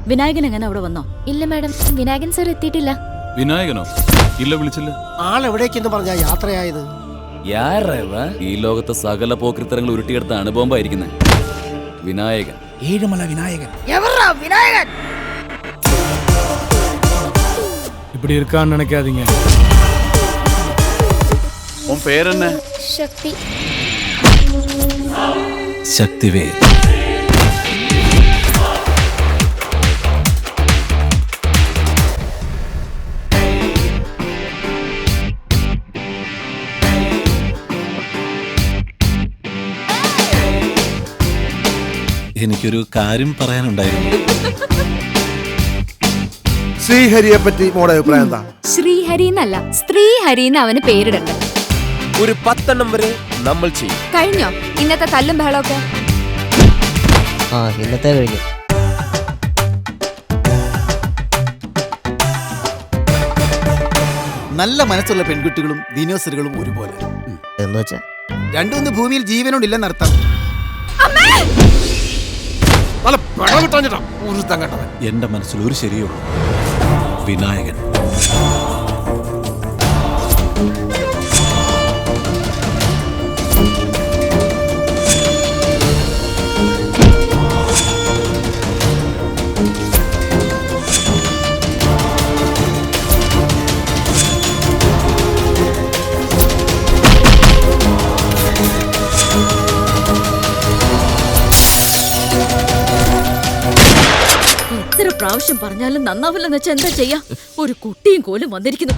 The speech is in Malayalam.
വിനായകൻ എങ്ങനെ അവിടെ വന്നോ? ഇല്ല മാഡം, വിനായകൻ സർ എത്തിയിട്ടില്ല. വിനായകനോ? ഇല്ല, വിളിച്ചില്ല. ആളെവിടേക്കെന്ന് പറഞ്ഞാ യാത്രയായത്? ഈ ലോകത്തെ സകല പോക്രിത്തരങ്ങൾ ഉരുട്ടിയെടുത്ത അനുഭവമായിരിക്കുന്നത് വിനായകൻ. ഏഴുമല വിനായകൻ. വിനായകൻ இப்படி இருக்கான்னு நினைக்காதீங்க. உன் பேர் என்ன? ശക്തി. ശക്തിവേൽ. എനിക്കൊരു കാര്യം പറയാനുണ്ടായിരുന്നു. ശ്രീഹരിയെ പറ്റി മോടെ അഭിപ്രായം എന്താ? ശ്രീഹരി എന്നല്ല, സ്ത്രീഹരി എന്ന് അവന് പേരിടണ്ട. ഒരു 10 വരെ നമ്മൾ ചെയ്യും. കഴിഞ്ഞോ ഇന്നത്തെ തല്ലും ബഹളമൊക്കെ? ഇന്നത്തെ കഴിഞ്ഞു. നല്ല മനസ്സുള്ള പെൺകുട്ടികളും ദിനോസറുകളും ഒരുപോലെ എന്ന് വെച്ചാ രണ്ടൊന്ന് ഭൂമിയിൽ ജീവനോടില്ലെന്നർത്ഥം. എന്റെ മനസ്സിൽ ഒരു ശരിയുള്ളൂ, വിനായകൻ. എത്ര പ്രാവശ്യം പറഞ്ഞാലും നന്നാവില്ലെന്ന് വെച്ചാൽ എന്താ ചെയ്യാ? ഒരു കുട്ടിയും കോലും വന്നിരിക്കുന്നു.